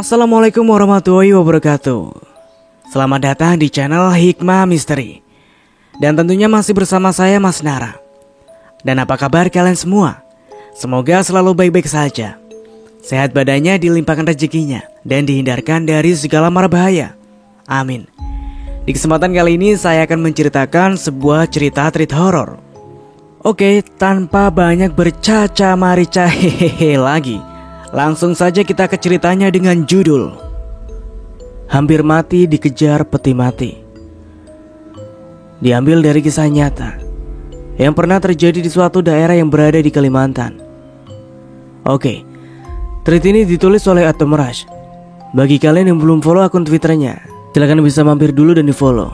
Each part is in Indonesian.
Assalamualaikum warahmatullahi wabarakatuh. Selamat datang di channel Hikmah Misteri. Dan tentunya masih bersama saya Mas Nara. Dan apa kabar kalian semua? Semoga selalu baik-baik saja. Sehat badannya, dilimpahkan rezekinya, dan dihindarkan dari segala mara bahaya. Amin. Di kesempatan kali ini saya akan menceritakan sebuah cerita treat horor. Oke, tanpa banyak bercaca marica hehehe lagi, langsung saja kita ke ceritanya dengan judul Hampir Mati Dikejar Peti Mati. Diambil dari kisah nyata yang pernah terjadi di suatu daerah yang berada di Kalimantan. Oke, tweet ini ditulis oleh Atomrush. Bagi kalian yang belum follow akun Twitternya, silakan bisa mampir dulu dan di follow.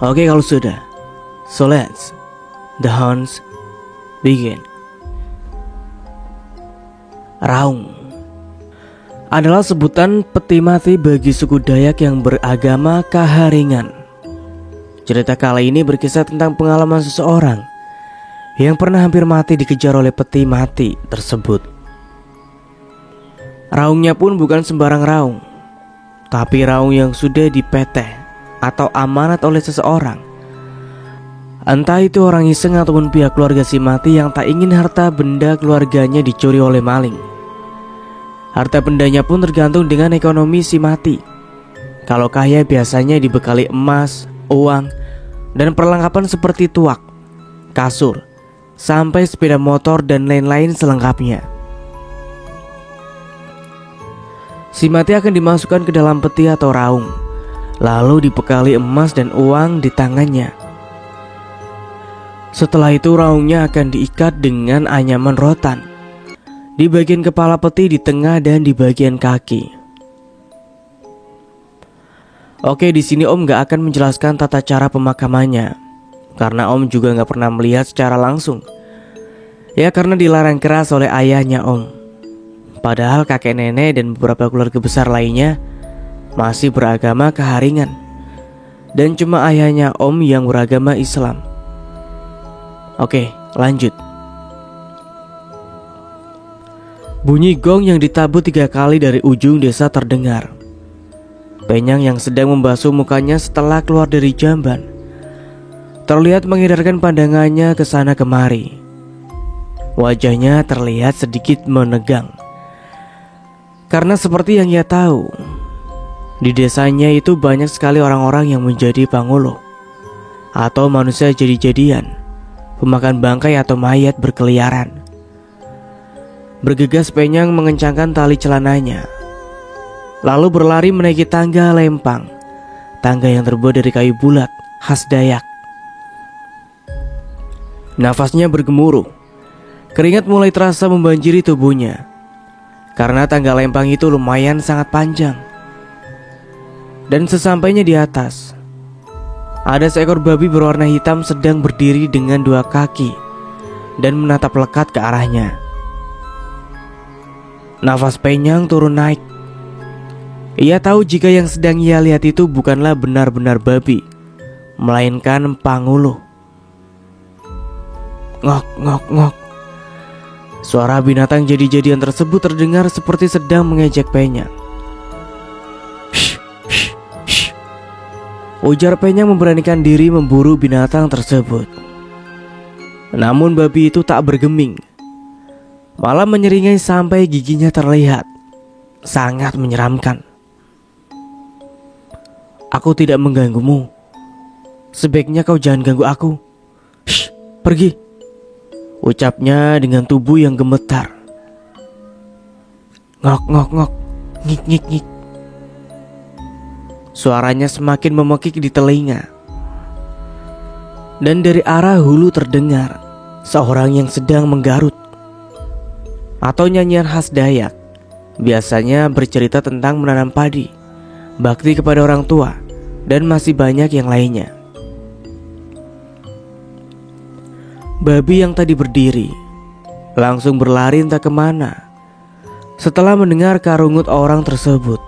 Oke, kalau sudah, so let's the hunts begin. Raung adalah sebutan peti mati bagi suku Dayak yang beragama Kaharingan. Cerita kali ini berkisah tentang pengalaman seseorang yang pernah hampir mati dikejar oleh peti mati tersebut. Raungnya pun bukan sembarang raung, tapi raung yang sudah dipeteh atau amanat oleh seseorang. Entah itu orang iseng ataupun pihak keluarga si mati yang tak ingin harta benda keluarganya dicuri oleh maling. Harta bendanya pun tergantung dengan ekonomi si mati. Kalau kaya biasanya dibekali emas, uang, dan perlengkapan seperti tuak, kasur, sampai sepeda motor dan lain-lain selengkapnya. Si mati akan dimasukkan ke dalam peti atau raung, lalu dibekali emas dan uang di tangannya. Setelah itu raungnya akan diikat dengan anyaman rotan di bagian kepala peti, di tengah, dan di bagian kaki. Oke, di sini Om gak akan menjelaskan tata cara pemakamannya, karena Om juga gak pernah melihat secara langsung. Ya karena dilarang keras oleh ayahnya Om. Padahal kakek nenek dan beberapa keluarga besar lainnya masih beragama Kaharingan, dan cuma ayahnya Om yang beragama Islam. Oke, lanjut. Bunyi gong yang ditabut 3 kali dari ujung desa terdengar. Penyang yang sedang membasuh mukanya setelah keluar dari jamban terlihat mengedarkan pandangannya ke sana kemari. Wajahnya terlihat sedikit menegang, karena seperti yang ia tahu, di desanya itu banyak sekali orang-orang yang menjadi panguluh atau manusia jadi-jadian, pemakan bangkai atau mayat berkeliaran. Bergegas Penyang mengencangkan tali celananya, lalu berlari menaiki tangga lempang, tangga yang terbuat dari kayu bulat khas Dayak. Nafasnya bergemuruh, keringat mulai terasa membanjiri tubuhnya, karena tangga lempang itu lumayan sangat panjang. Dan sesampainya di atas, ada seekor babi berwarna hitam sedang berdiri dengan 2 kaki dan menatap lekat ke arahnya. Nafas Penyang turun naik. Ia tahu jika yang sedang ia lihat itu bukanlah benar-benar babi, melainkan panguluh. Ngok, ngok, ngok. Suara binatang jadi-jadian tersebut terdengar seperti sedang mengejek Penyang. Shh, shh, shh. Ujar Penyang memberanikan diri memburu binatang tersebut. Namun babi itu tak bergeming, malah menyeringai sampai giginya terlihat. Sangat menyeramkan. Aku tidak mengganggumu. Sebaiknya kau jangan ganggu aku. Shh, pergi, ucapnya dengan tubuh yang gemetar. Ngok, ngok, ngok. Ngik, ngik, ngik. Suaranya semakin memekik di telinga, dan dari arah hulu terdengar seorang yang sedang menggarut atau nyanyian khas Dayak. Biasanya bercerita tentang menanam padi, bakti kepada orang tua, dan masih banyak yang lainnya. Babi yang tadi berdiri langsung berlari entah kemana setelah mendengar karungut orang tersebut.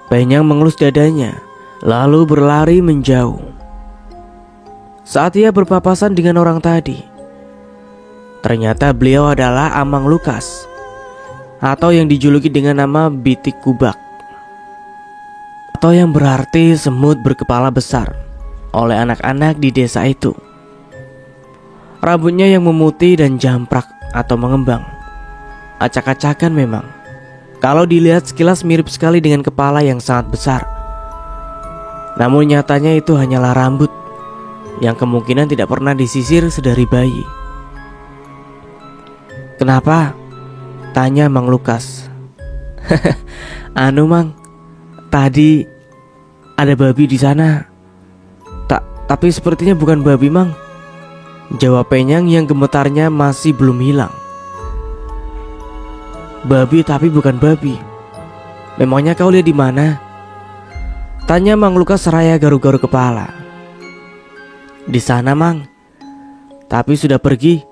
Penyang mengelus dadanya, lalu berlari menjauh. Saat ia berpapasan dengan orang tadi, ternyata beliau adalah Amang Lukas atau yang dijuluki dengan nama Bitik Kubak, atau yang berarti semut berkepala besar, oleh anak-anak di desa itu. Rambutnya yang memutih dan jamprak atau mengembang, acak-acakan memang. Kalau dilihat sekilas mirip sekali dengan kepala yang sangat besar. Namun nyatanya itu hanyalah rambut yang kemungkinan tidak pernah disisir sedari bayi. "Kenapa?" tanya Mang Lukas. "Anu Mang, tadi ada babi di sana." Tapi sepertinya bukan babi Mang," jawab Penyang yang gemetarnya masih belum hilang. "Babi tapi bukan babi. Memangnya kau lihat di mana?" tanya Mang Lukas seraya garu-garu kepala. "Di sana Mang, tapi sudah pergi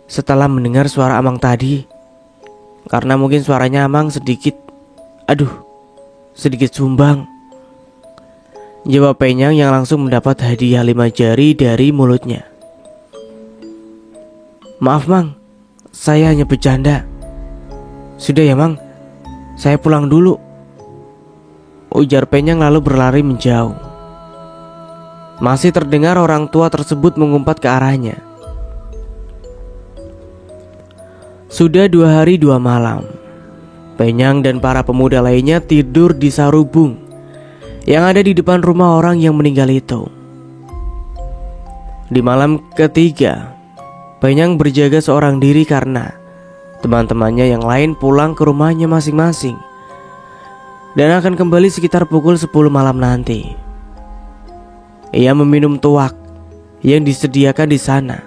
setelah mendengar suara Amang tadi. Karena mungkin suaranya Amang sedikit sumbang," jawab Penyang yang langsung mendapat hadiah 5 jari dari mulutnya. "Maaf Mang, saya hanya bercanda." "Sudah ya Mang, saya pulang dulu," ujar Penyang lalu berlari menjauh. Masih terdengar orang tua tersebut mengumpat ke arahnya. Sudah 2 hari 2 malam, Penyang dan para pemuda lainnya tidur di sarubung yang ada di depan rumah orang yang meninggal itu. Di malam ketiga, Penyang berjaga seorang diri karena teman-temannya yang lain pulang ke rumahnya masing-masing dan akan kembali sekitar pukul 10 malam nanti. Ia meminum tuak yang disediakan di sana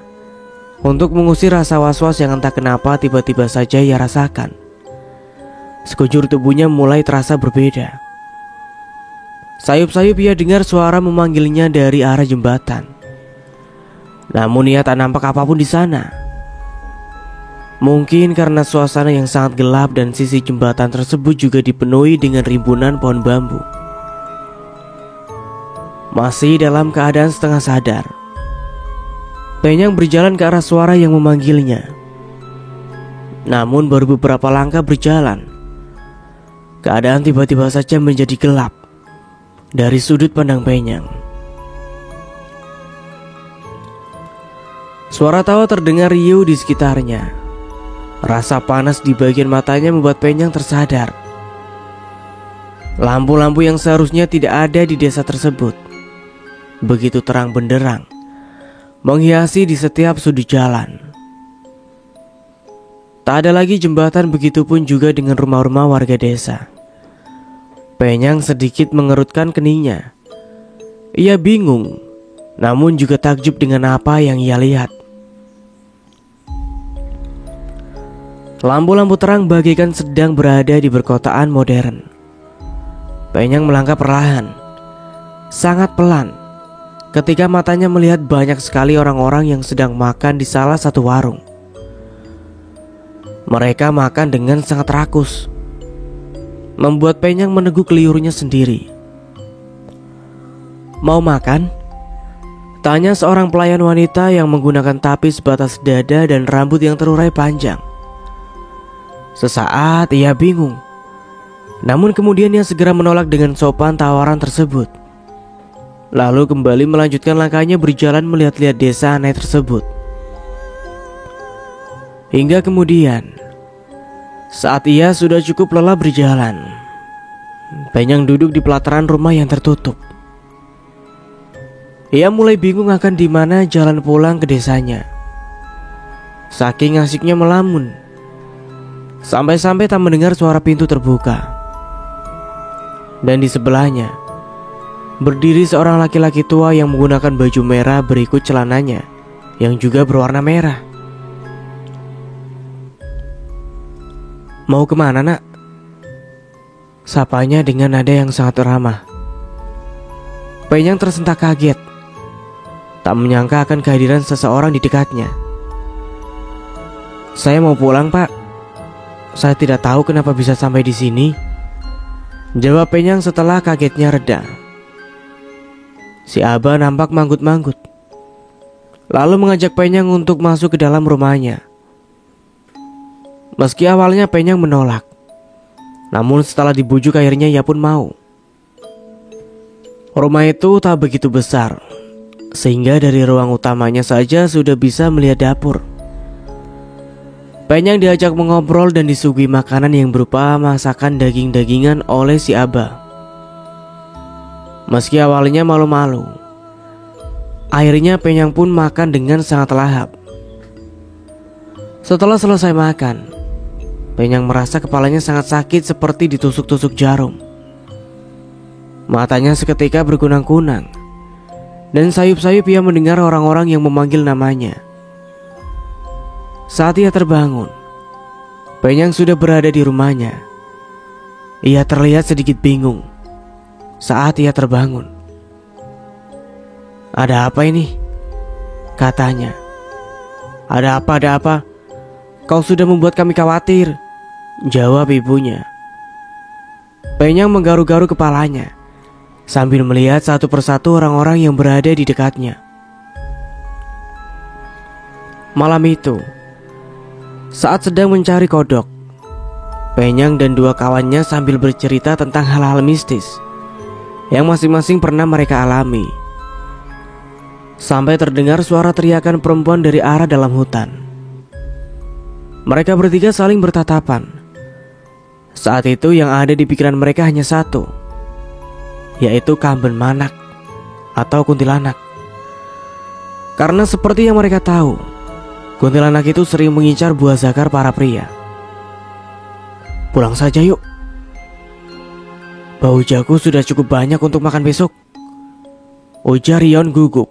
untuk mengusir rasa was-was yang entah kenapa tiba-tiba saja ia rasakan. Sekujur tubuhnya mulai terasa berbeda. Sayup-sayup ia dengar suara memanggilnya dari arah jembatan. Namun ia tak nampak apapun di sana. Mungkin karena suasana yang sangat gelap dan sisi jembatan tersebut juga dipenuhi dengan rimbunan pohon bambu. Masih dalam keadaan setengah sadar, Penyang berjalan ke arah suara yang memanggilnya. Namun baru beberapa langkah berjalan, keadaan tiba-tiba saja menjadi gelap dari sudut pandang Penyang. Suara tawa terdengar riuh di sekitarnya. Rasa panas di bagian matanya membuat Penyang tersadar. Lampu-lampu yang seharusnya tidak ada di desa tersebut begitu terang benderang menghiasi di setiap sudut jalan. Tak ada lagi jembatan, begitupun juga dengan rumah-rumah warga desa. Penyang sedikit mengerutkan keningnya. Ia bingung, namun juga takjub dengan apa yang ia lihat. Lampu-lampu terang bagaikan sedang berada di perkotaan modern. Penyang melangkah perlahan, sangat pelan, ketika matanya melihat banyak sekali orang-orang yang sedang makan di salah satu warung. Mereka makan dengan sangat rakus, membuat Penyang meneguk liurnya sendiri. "Mau makan?" tanya seorang pelayan wanita yang menggunakan tapis sebatas dada dan rambut yang terurai panjang. Sesaat ia bingung, namun kemudian ia segera menolak dengan sopan tawaran tersebut. Lalu kembali melanjutkan langkahnya berjalan melihat-lihat desa aneh tersebut. Hingga kemudian, saat ia sudah cukup lelah berjalan, Penyang duduk di pelataran rumah yang tertutup. Ia mulai bingung akan di mana jalan pulang ke desanya. Saking asiknya melamun, sampai-sampai tak mendengar suara pintu terbuka. Dan di sebelahnya berdiri seorang laki-laki tua yang menggunakan baju merah berikut celananya yang juga berwarna merah. "Mau kemana nak?" sapanya dengan nada yang sangat ramah. Penyang tersentak kaget, tak menyangka akan kehadiran seseorang di dekatnya. "Saya mau pulang Pak. Saya tidak tahu kenapa bisa sampai di sini," jawab Penyang setelah kagetnya reda. Si Abah nampak manggut-manggut, lalu mengajak Penyang untuk masuk ke dalam rumahnya. Meski awalnya Penyang menolak, Namun setelah dibujuk akhirnya ia pun mau. Rumah itu tak begitu besar, sehingga dari ruang utamanya saja sudah bisa melihat dapur. Penyang diajak mengobrol dan disuguhi makanan yang berupa masakan daging-dagingan oleh si Abah. Meski awalnya malu-malu, akhirnya Penyang pun makan dengan sangat lahap. Setelah selesai makan, Penyang merasa kepalanya sangat sakit seperti ditusuk-tusuk jarum. Matanya seketika berkunang-kunang, dan sayup-sayup ia mendengar orang-orang yang memanggil namanya. Saat ia terbangun, Penyang sudah berada di rumahnya. Ia terlihat sedikit bingung saat ia terbangun. "Ada apa ini?" katanya. Ada apa? Kau sudah membuat kami khawatir," jawab ibunya. Penyang menggaru-garu kepalanya sambil melihat satu persatu orang-orang yang berada di dekatnya. Malam itu, saat sedang mencari kodok, Penyang dan dua kawannya sambil bercerita tentang hal-hal mistis yang masing-masing pernah mereka alami. Sampai terdengar suara teriakan perempuan dari arah dalam hutan. Mereka bertiga saling bertatapan. Saat itu yang ada di pikiran mereka hanya satu, yaitu Kamben Manak atau kuntilanak. Karena seperti yang mereka tahu, kuntilanak itu sering mengincar buah zakar para pria. "Pulang saja yuk. Bau jago sudah cukup banyak untuk makan besok," ujar Rion gugup.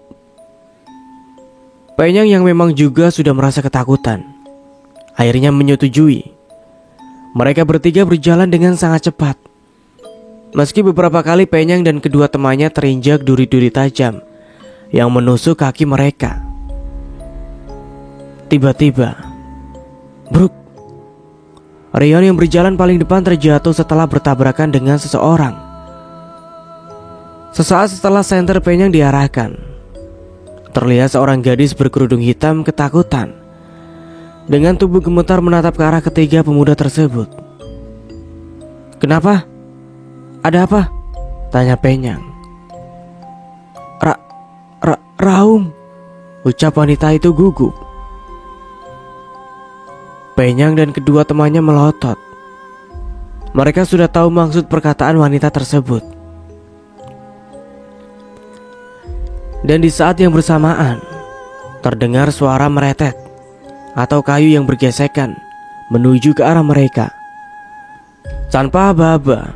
Penyang yang memang juga sudah merasa ketakutan akhirnya menyetujui. Mereka bertiga berjalan dengan sangat cepat. Meski beberapa kali Penyang dan kedua temannya terinjak duri-duri tajam yang menusuk kaki mereka. Tiba-tiba, bruk, Rion yang berjalan paling depan terjatuh setelah bertabrakan dengan seseorang. Sesaat setelah senter Penyang diarahkan, terlihat seorang gadis berkerudung hitam ketakutan dengan tubuh gemetar menatap ke arah ketiga pemuda tersebut. "Kenapa? Ada apa?" tanya Penyang. Raung," ucap wanita itu gugup. Penyang dan kedua temannya melotot. Mereka sudah tahu maksud perkataan wanita tersebut. Dan di saat yang bersamaan, terdengar suara meretet atau kayu yang bergesekan menuju ke arah mereka. Tanpa aba-aba,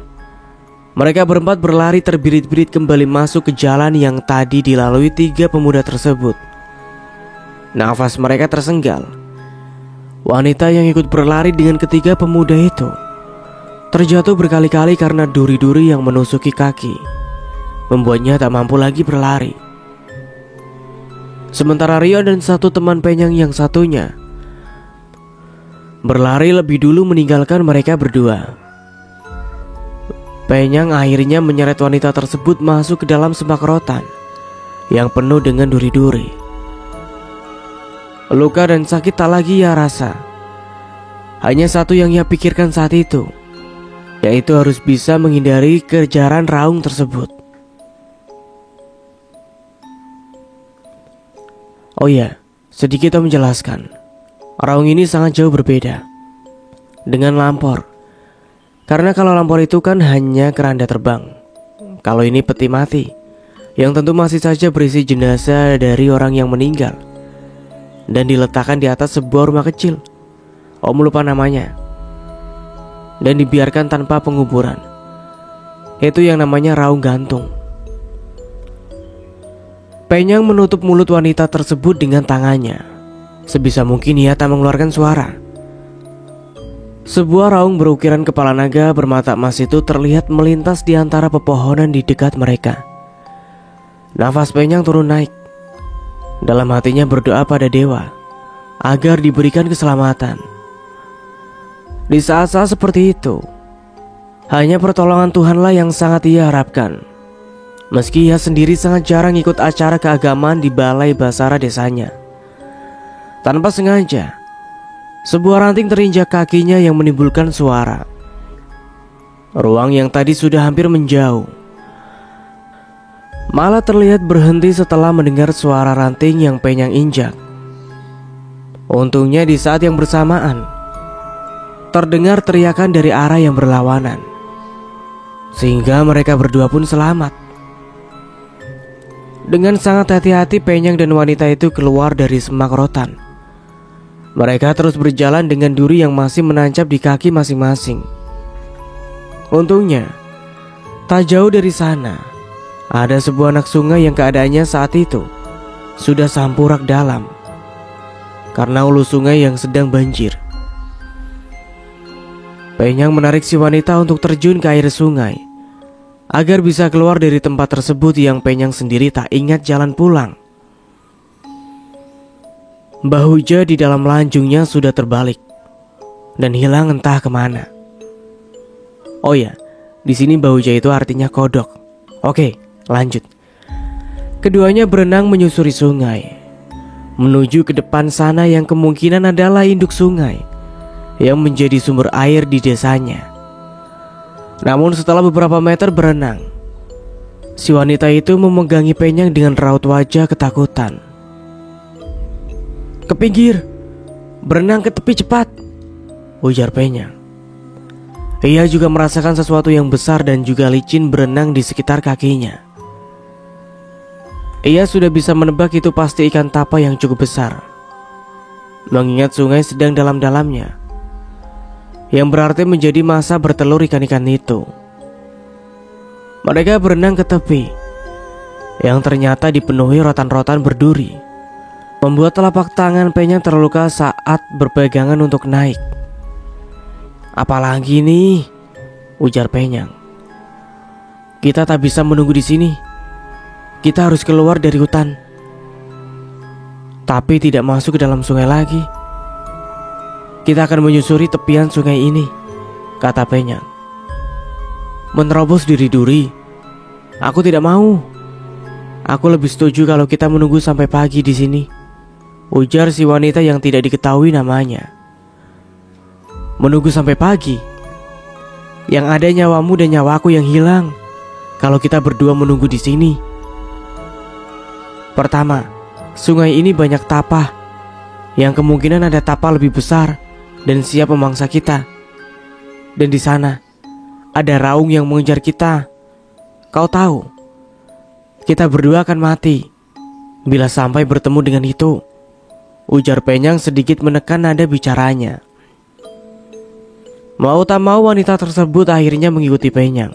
mereka berempat berlari terbirit-birit kembali masuk ke jalan yang tadi dilalui tiga pemuda tersebut. Nafas mereka tersenggal. Wanita yang ikut berlari dengan ketiga pemuda itu terjatuh berkali-kali karena duri-duri yang menusuki kaki, membuatnya tak mampu lagi berlari. Sementara Rio dan satu teman Penyang yang satunya berlari lebih dulu meninggalkan mereka berdua. Penyang akhirnya menyeret wanita tersebut masuk ke dalam semak rotan yang penuh dengan duri-duri. Luka dan sakit tak lagi ia rasa. Hanya satu yang ia pikirkan saat itu, yaitu harus bisa menghindari kejaran Raung tersebut. Oh ya, sedikit Om menjelaskan, Raung ini sangat jauh berbeda dengan Lampor. Karena kalau Lampor itu kan hanya keranda terbang, kalau ini peti mati, yang tentu masih saja berisi jenazah dari orang yang meninggal dan diletakkan di atas sebuah rumah kecil, Om lupa namanya, dan dibiarkan tanpa penguburan. Itu yang namanya raung gantung. Penyang menutup mulut wanita tersebut dengan tangannya. Sebisa mungkin ia tak mengeluarkan suara. Sebuah raung berukiran kepala naga bermata emas itu terlihat melintas di antara pepohonan di dekat mereka. Nafas Penyang turun naik. Dalam hatinya berdoa pada dewa agar diberikan keselamatan. Di saat-saat seperti itu, hanya pertolongan Tuhanlah yang sangat ia harapkan. Meski ia sendiri sangat jarang ikut acara keagamaan di balai basara desanya. Tanpa sengaja, sebuah ranting terinjak kakinya yang menimbulkan suara. Ruang yang tadi sudah hampir menjauh malah terlihat berhenti setelah mendengar suara ranting yang Penyang injak. Untungnya di saat yang bersamaan terdengar teriakan dari arah yang berlawanan, sehingga mereka berdua pun selamat. Dengan sangat hati-hati Penyang dan wanita itu keluar dari semak rotan. Mereka terus berjalan dengan duri yang masih menancap di kaki masing-masing. Untungnya tak jauh dari sana ada sebuah anak sungai yang keadaannya saat itu sudah sampurak dalam karena hulu sungai yang sedang banjir. Penyang menarik si wanita untuk terjun ke air sungai agar bisa keluar dari tempat tersebut yang Penyang sendiri tak ingat jalan pulang. Mbah Huja di dalam lancungnya sudah terbalik dan hilang entah kemana. Oh ya, di sini Mbah Huja itu artinya kodok. Oke, lanjut. Keduanya berenang menyusuri sungai menuju ke depan sana yang kemungkinan adalah induk sungai yang menjadi sumber air di desanya. Namun setelah beberapa meter berenang, si wanita itu memegangi Penyang dengan raut wajah ketakutan. "Ke pinggir, berenang ke tepi cepat," ujar Penyang. Ia juga merasakan sesuatu yang besar dan juga licin berenang di sekitar kakinya. Ia sudah bisa menebak itu pasti ikan tapa yang cukup besar, mengingat sungai sedang dalam-dalamnya, yang berarti menjadi masa bertelur ikan-ikan itu. Mereka berenang ke tepi yang ternyata dipenuhi rotan-rotan berduri, membuat telapak tangan Penyang terluka saat berpegangan untuk naik. "Apalagi nih?" ujar Penyang. "Kita tak bisa menunggu di sini. Kita harus keluar dari hutan, tapi tidak masuk ke dalam sungai lagi. Kita akan menyusuri tepian sungai ini," kata Penyang. "Menerobos duri-duri? Aku tidak mau. Aku lebih setuju kalau kita menunggu sampai pagi di sini," ujar si wanita yang tidak diketahui namanya. "Menunggu sampai pagi? Yang ada nyawamu dan nyawaku yang hilang kalau kita berdua menunggu di sini. Pertama, sungai ini banyak tapah yang kemungkinan ada tapah lebih besar dan siap memangsa kita. Dan di sana ada raung yang mengejar kita. Kau tahu, kita berdua akan mati bila sampai bertemu dengan itu," ujar Penyang sedikit menekan nada bicaranya. Mau tak mau wanita tersebut akhirnya mengikuti Penyang.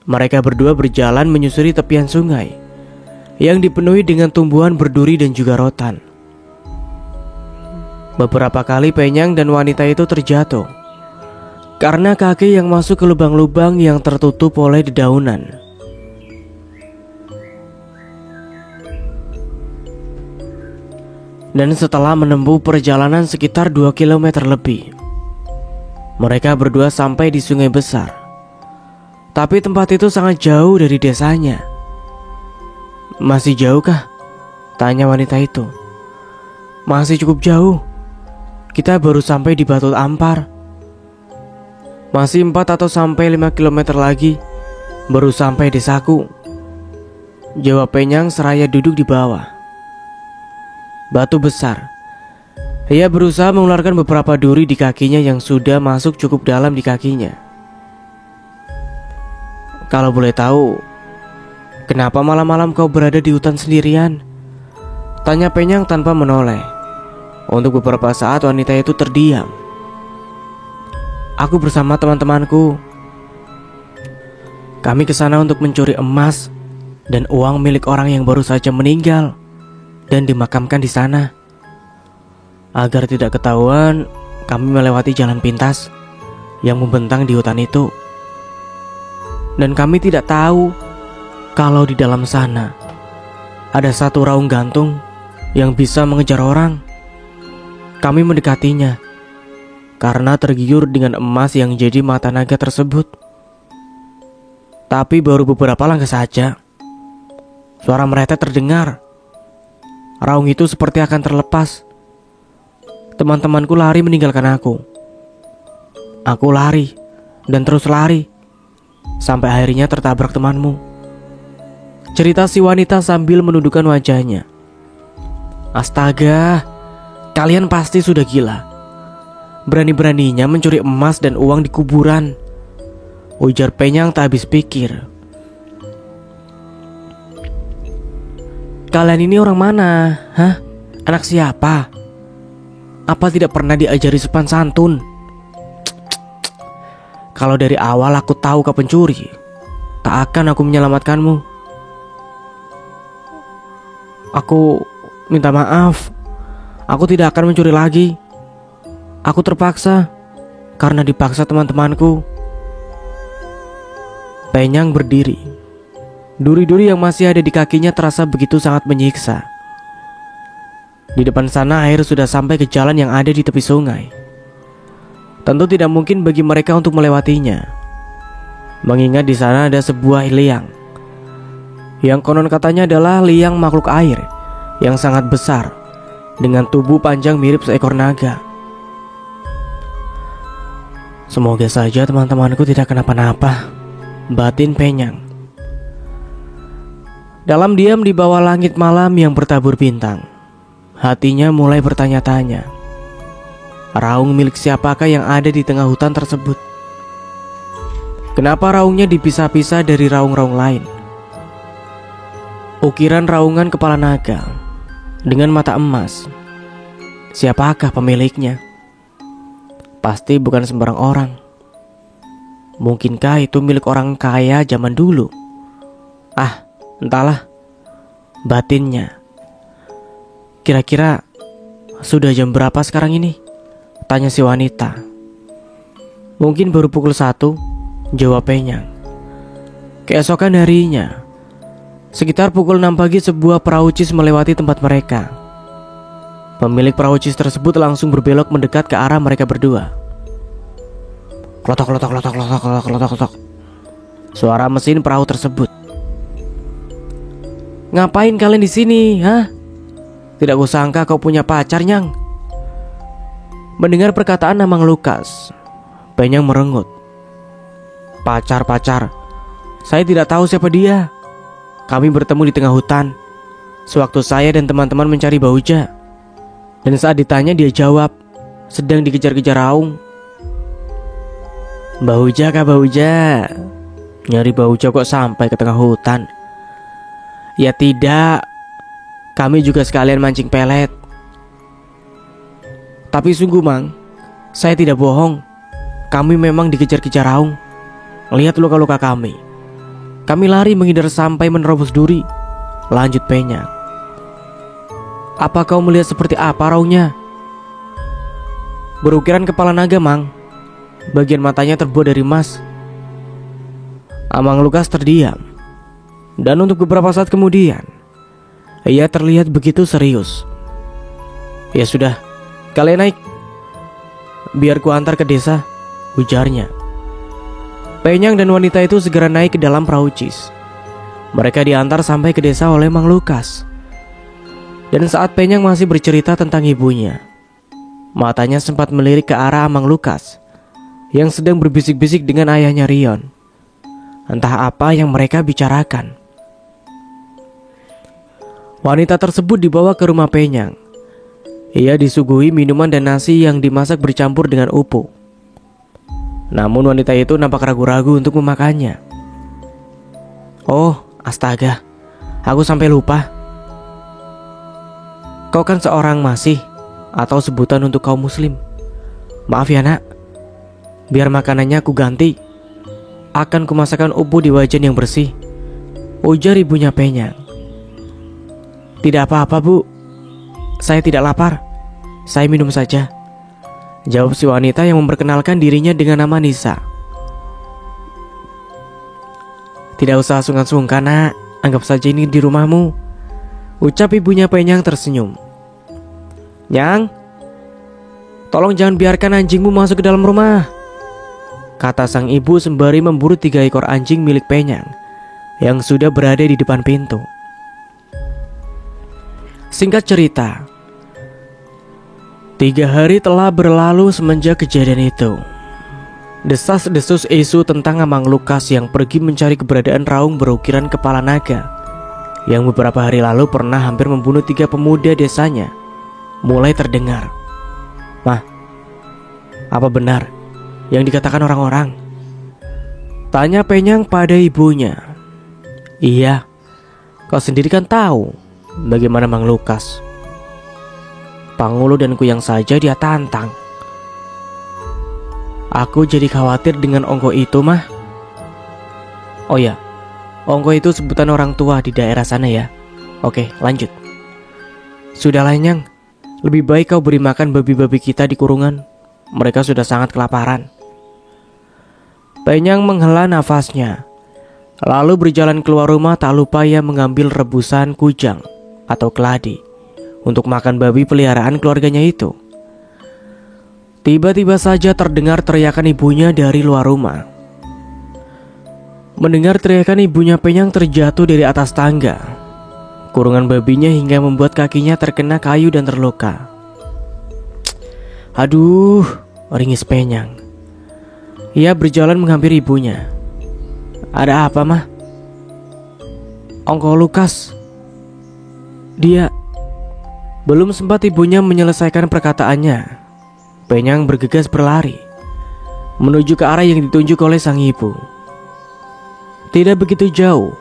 Mereka berdua berjalan menyusuri tepian sungai yang dipenuhi dengan tumbuhan berduri dan juga rotan. Beberapa kali Penyang dan wanita itu terjatuh karena kaki yang masuk ke lubang-lubang yang tertutup oleh dedaunan. Dan setelah menempuh perjalanan sekitar 2 km lebih, mereka berdua sampai di sungai besar. Tapi tempat itu sangat jauh dari desanya. "Masih jauh kah?" tanya wanita itu. "Masih cukup jauh. Kita baru sampai di Batu Ampar. Masih 4 atau sampai 5 km lagi baru sampai desaku," jawab Penyang seraya duduk di bawah batu besar. Ia berusaha mengeluarkan beberapa duri di kakinya yang sudah masuk cukup dalam di kakinya. "Kalau boleh tahu, kenapa malam-malam kau berada di hutan sendirian?" tanya Penyang tanpa menoleh. Untuk beberapa saat wanita itu terdiam. "Aku bersama teman-temanku. Kami ke sana untuk mencuri emas dan uang milik orang yang baru saja meninggal dan dimakamkan di sana. Agar tidak ketahuan, kami melewati jalan pintas yang membentang di hutan itu. Dan kami tidak tahu kalau di dalam sana ada satu raung gantung yang bisa mengejar orang. Kami mendekatinya karena tergiur dengan emas yang jadi mata naga tersebut. Tapi baru beberapa langkah saja, suara mereka terdengar. Raung itu seperti akan terlepas. Teman-temanku lari meninggalkan aku. Aku lari dan terus lari sampai akhirnya tertabrak temanmu. Cerita si wanita sambil menundukkan wajahnya. Astaga, kalian pasti sudah gila. Berani-beraninya mencuri emas dan uang di kuburan, ujar Penyang tak habis pikir. Kalian ini orang mana? Hah? Anak siapa? Apa tidak pernah diajari sopan santun? Kalau dari awal aku tahu kau pencuri, tak akan aku menyelamatkanmu. Aku minta maaf. Aku tidak akan mencuri lagi. Aku terpaksa karena dipaksa teman-temanku. Penyang berdiri. Duri-duri yang masih ada di kakinya terasa begitu sangat menyiksa. Di depan sana air sudah sampai ke jalan yang ada di tepi sungai. Tentu tidak mungkin bagi mereka untuk melewatinya, mengingat di sana ada sebuah liang yang konon katanya adalah liang makhluk air yang sangat besar dengan tubuh panjang mirip seekor naga. Semoga saja teman-temanku tidak kenapa-napa, batin Penyang. Dalam diam di bawah langit malam yang bertabur bintang, hatinya mulai bertanya-tanya, raung milik siapakah yang ada di tengah hutan tersebut? Kenapa raungnya dipisah-pisah dari raung-raung lain? Ukiran raungan kepala naga dengan mata emas. Siapakah pemiliknya? Pasti bukan sembarang orang. Mungkinkah itu milik orang kaya zaman dulu? Entahlah, batinnya. Kira-kira sudah jam berapa sekarang ini? Tanya si wanita. Mungkin baru pukul 1, jawab Penyang. Keesokan harinya, sekitar pukul 6 pagi sebuah perahu cis melewati tempat mereka. Pemilik perahu cis tersebut langsung berbelok mendekat ke arah mereka berdua. Klotok, klotok, klotok, klotok, klotok, klotok, klotok. Suara mesin perahu tersebut. Ngapain kalian di sini, hah? Tidak kusangka kau punya pacar, Nyang. Mendengar perkataan Amang Lukas, Penyang merengut. Pacar? Saya tidak tahu siapa dia. Kami bertemu di tengah hutan sewaktu saya dan teman-teman mencari Bauja. Dan saat ditanya dia jawab, sedang dikejar-kejar raung. Bauja kah Bauja? Nyari Bauja kok sampai ke tengah hutan? Ya tidak, kami juga sekalian mancing pelet. Tapi sungguh Mang, saya tidak bohong. Kami memang dikejar-kejar raung. Lihat luka-luka kami. Kami lari menghindar sampai menerobos duri. Lanjut Penyang. Apa kau melihat seperti apa raungnya? Berukiran kepala naga Mang. Bagian matanya terbuat dari emas. Amang Lukas terdiam. Dan untuk beberapa saat kemudian, ia terlihat begitu serius. Ya sudah, kalian naik. Biar ku antar ke desa, ujarnya. Penyang dan wanita itu segera naik ke dalam perahu cis. Mereka diantar sampai ke desa oleh Mang Lukas. Dan saat Penyang masih bercerita tentang ibunya, matanya sempat melirik ke arah Mang Lukas yang sedang berbisik-bisik dengan ayahnya Rion. Entah apa yang mereka bicarakan. Wanita tersebut dibawa ke rumah Penyang. Ia disuguhi minuman dan nasi yang dimasak bercampur dengan upu. Namun wanita itu nampak ragu-ragu untuk memakannya. Oh, astaga, aku sampai lupa. Kau kan seorang masih, atau sebutan untuk kaum muslim. Maaf ya nak, biar makanannya aku ganti. Akan kumasakkan upu di wajan yang bersih, ujar ibunya Penyang. Tidak apa-apa bu, saya tidak lapar. Saya minum saja, jawab si wanita yang memperkenalkan dirinya dengan nama Nisa. Tidak usah sungkan-sungkan nak, anggap saja ini di rumahmu, ucap ibunya Penyang tersenyum. Nyang, tolong jangan biarkan anjingmu masuk ke dalam rumah, kata sang ibu sembari memburu 3 ekor anjing milik Penyang yang sudah berada di depan pintu. Singkat cerita, 3 hari telah berlalu semenjak kejadian itu. Desas-desus isu tentang Amang Lukas yang pergi mencari keberadaan raung berukiran kepala naga yang beberapa hari lalu pernah hampir membunuh 3 pemuda desanya mulai terdengar. "Mah, apa benar yang dikatakan orang-orang?" tanya Penyang pada ibunya. "Iya, kau sendiri kan tahu bagaimana Mang Lukas. Pangulu dan Kuyang saja dia tantang. Aku jadi khawatir dengan Ongko itu, Mah." "Oh ya, Ongko itu sebutan orang tua di daerah sana ya. Oke, lanjut." "Sudahlah Nyang, lebih baik kau beri makan babi-babi kita di kurungan. Mereka sudah sangat kelaparan." Penyang menghela nafasnya, lalu berjalan keluar rumah, tak lupa ia mengambil rebusan kujang atau keladi untuk makan babi peliharaan keluarganya itu. Tiba-tiba saja terdengar teriakan ibunya dari luar rumah. Mendengar teriakan ibunya, Penyang terjatuh dari atas tangga kurungan babinya hingga membuat kakinya terkena kayu dan terluka. "Aduh," ringis Penyang. Ia berjalan menghampiri ibunya. "Ada apa, Mah?" "Ongko Lukas. Dia..." Belum sempat ibunya menyelesaikan perkataannya, Penyang bergegas berlari menuju ke arah yang ditunjuk oleh sang ibu. Tidak begitu jauh,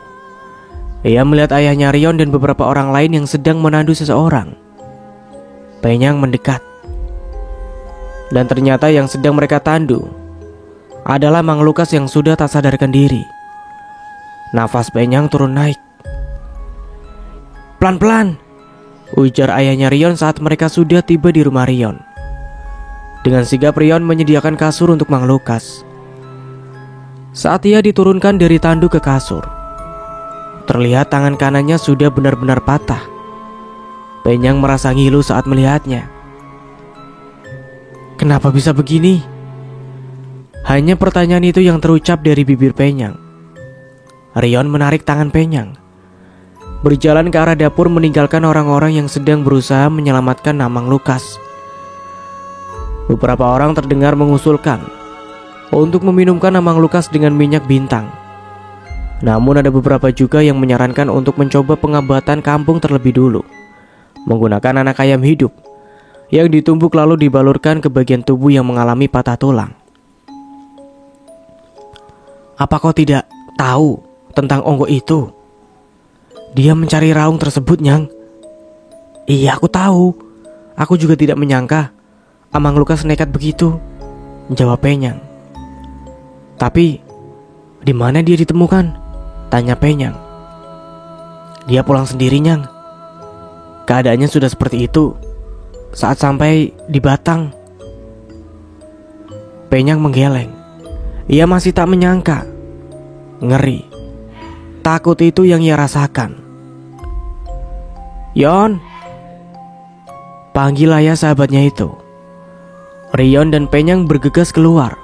ia melihat ayahnya Rion dan beberapa orang lain yang sedang menandu seseorang. Penyang mendekat, dan ternyata yang sedang mereka tandu adalah Mang Lukas yang sudah tak sadarkan diri. Nafas Penyang turun naik. "Pelan-pelan," ujar ayahnya Rion saat mereka sudah tiba di rumah Rion. Dengan sigap Rion menyediakan kasur untuk Mang Lukas. Saat ia diturunkan dari tandu ke kasur, terlihat tangan kanannya sudah benar-benar patah. Penyang merasa ngilu saat melihatnya. Kenapa bisa begini? Hanya pertanyaan itu yang terucap dari bibir Penyang. Rion menarik tangan Penyang, berjalan ke arah dapur meninggalkan orang-orang yang sedang berusaha menyelamatkan Amang Lukas. Beberapa orang terdengar mengusulkan untuk meminumkan Amang Lukas dengan minyak bintang. Namun ada beberapa juga yang menyarankan untuk mencoba pengobatan kampung terlebih dulu, menggunakan anak ayam hidup yang ditumbuk lalu dibalurkan ke bagian tubuh yang mengalami patah tulang. "Apa kau tidak tahu tentang Ongko itu? Dia mencari raung tersebut, Nyang." "Iya, aku tahu. Aku juga tidak menyangka Amang Lukas nekat begitu," jawab Penyang. "Tapi di mana dia ditemukan?" tanya Penyang. "Dia pulang sendiri, Nyang. Keadaannya sudah seperti itu saat sampai di Batang." Penyang menggeleng. Ia masih tak menyangka. Ngeri, takut itu yang ia rasakan. "Yon," panggil ayah sahabatnya itu. Rion dan Penyang bergegas keluar.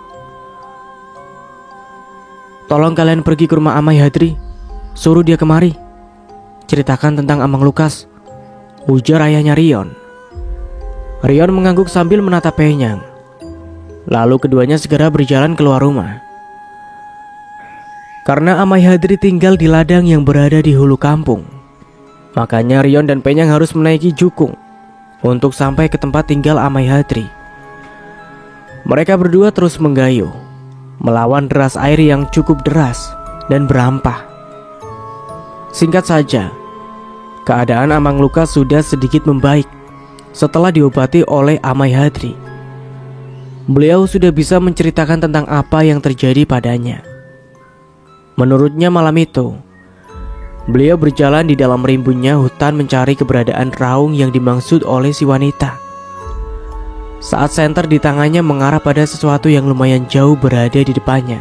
"Tolong kalian pergi ke rumah Amai Hadri, suruh dia kemari. Ceritakan tentang Amang Lukas," ujar ayahnya Rion. Rion mengangguk sambil menatap Penyang. Lalu keduanya segera berjalan keluar rumah. Karena Amai Hadri tinggal di ladang yang berada di hulu kampung, makanya Rion dan Penyang harus menaiki jukung untuk sampai ke tempat tinggal Amai Hadri. Mereka berdua terus menggayuh melawan deras air yang cukup deras dan berampah. Singkat saja, keadaan Amang Lukas sudah sedikit membaik setelah diobati oleh Amai Hadri. Beliau sudah bisa menceritakan tentang apa yang terjadi padanya. Menurutnya malam itu, beliau berjalan di dalam rimbunnya hutan mencari keberadaan raung yang dimaksud oleh si wanita. Saat senter di tangannya mengarah pada sesuatu yang lumayan jauh berada di depannya.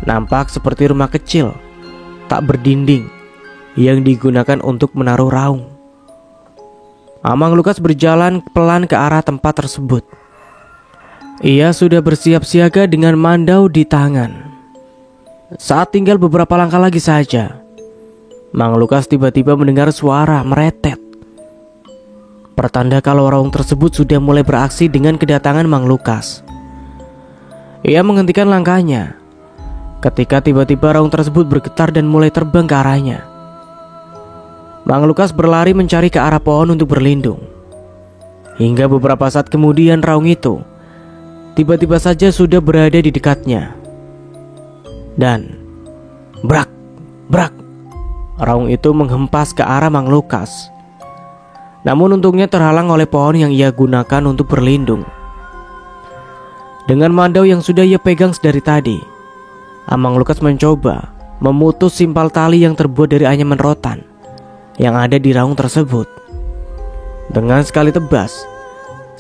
Nampak seperti rumah kecil tak berdinding yang digunakan untuk menaruh raung. Amang Lukas berjalan pelan ke arah tempat tersebut. Ia sudah bersiap siaga dengan mandau di tangan. Saat tinggal beberapa langkah lagi saja, Mang Lukas tiba-tiba mendengar suara meretet. Pertanda kalau raung tersebut sudah mulai beraksi dengan kedatangan Mang Lukas. Ia menghentikan langkahnya ketika tiba-tiba raung tersebut bergetar dan mulai terbang ke arahnya. Mang Lukas berlari mencari ke arah pohon untuk berlindung. Hingga beberapa saat kemudian raung itu tiba-tiba saja sudah berada di dekatnya. Dan brak, brak, raung itu menghempas ke arah Mang Lukas. Namun untungnya terhalang oleh pohon yang ia gunakan untuk berlindung. Dengan mandau yang sudah ia pegang sedari tadi, Mang Lukas mencoba memutus simpal tali yang terbuat dari anyaman rotan yang ada di raung tersebut. Dengan sekali tebas,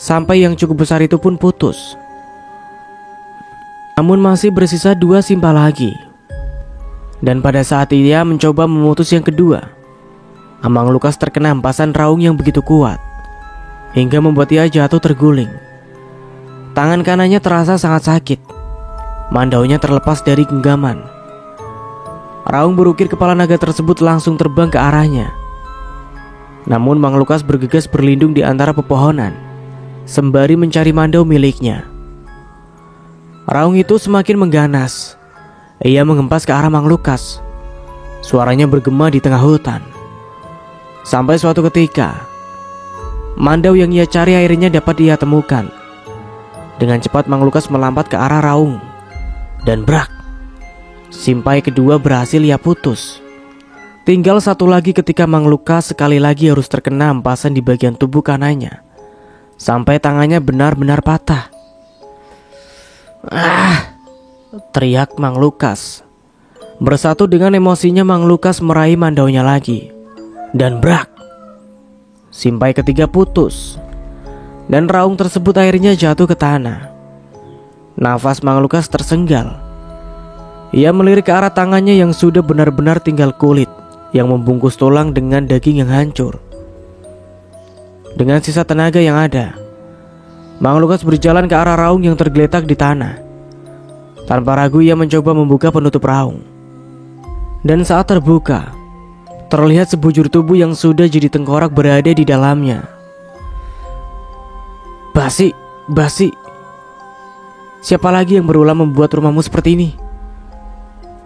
sampai yang cukup besar itu pun putus. Namun masih bersisa 2 simpal lagi. Dan pada saat ia mencoba memutus yang kedua, Mang Lukas terkena hempasan raung yang begitu kuat hingga membuat ia jatuh terguling. Tangan kanannya terasa sangat sakit. Mandaunya terlepas dari genggaman. Raung berukir kepala naga tersebut langsung terbang ke arahnya. Namun Mang Lukas bergegas berlindung di antara pepohonan sembari mencari mandau miliknya. Raung itu semakin mengganas. Ia menghempas ke arah Mang Lukas. Suaranya bergema di tengah hutan. Sampai suatu ketika, mandau yang ia cari akhirnya dapat ia temukan. Dengan cepat Mang Lukas melompat ke arah raung. Dan brak, simpai kedua berhasil ia putus. Tinggal satu lagi ketika Mang Lukas sekali lagi harus terkena hempasan di bagian tubuh kanannya, sampai tangannya benar-benar patah. Teriak Mang Lukas. Bersatu dengan emosinya Mang Lukas meraih mandaunya lagi. Dan brak, simpai ketiga putus. Dan raung tersebut akhirnya jatuh ke tanah. Nafas Mang Lukas tersenggal. Ia melirik ke arah tangannya yang sudah benar-benar tinggal kulit yang membungkus tulang dengan daging yang hancur. Dengan sisa tenaga yang ada, Mang Lukas berjalan ke arah raung yang tergeletak di tanah. Tanpa ragu ia mencoba membuka penutup raung. Dan saat terbuka, terlihat sebujur tubuh yang sudah jadi tengkorak berada di dalamnya. Basi, basi. Siapa lagi yang berulang membuat rumahmu seperti ini?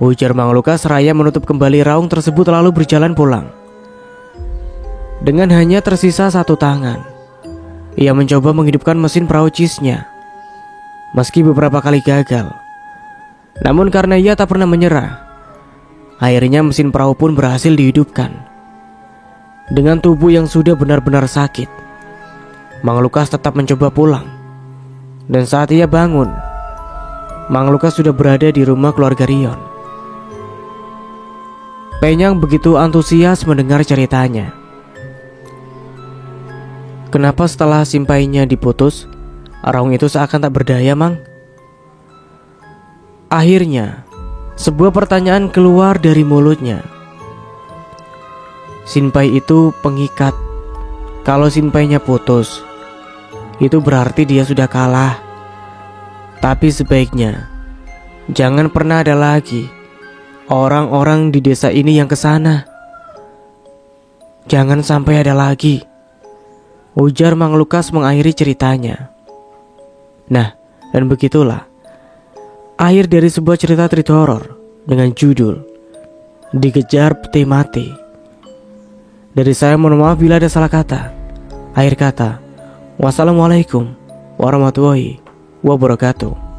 Ujar Mang Lukas seraya menutup kembali raung tersebut lalu berjalan pulang. Dengan hanya tersisa 1 tangan, ia mencoba menghidupkan mesin perahu cisnya. Meski beberapa kali gagal, namun karena ia tak pernah menyerah, akhirnya mesin perahu pun berhasil dihidupkan. Dengan tubuh yang sudah benar-benar sakit, Mang Lukas tetap mencoba pulang. Dan saat ia bangun, Mang Lukas sudah berada di rumah keluarga Rion. Penyang begitu antusias mendengar ceritanya. Kenapa setelah simpainya diputus, raung itu seakan tak berdaya, Mang? Akhirnya, sebuah pertanyaan keluar dari mulutnya. Simpai itu pengikat. Kalau simpainya putus, itu berarti dia sudah kalah. Tapi sebaiknya jangan pernah ada lagi orang-orang di desa ini yang kesana. Jangan sampai ada lagi, ujar Mang Lukas mengakhiri ceritanya. Nah, dan begitulah akhir dari sebuah cerita treat horor dengan judul Dikejar Peti Mati. Dari saya mohon maaf bila ada salah kata. Akhir kata, wassalamualaikum warahmatullahi wabarakatuh.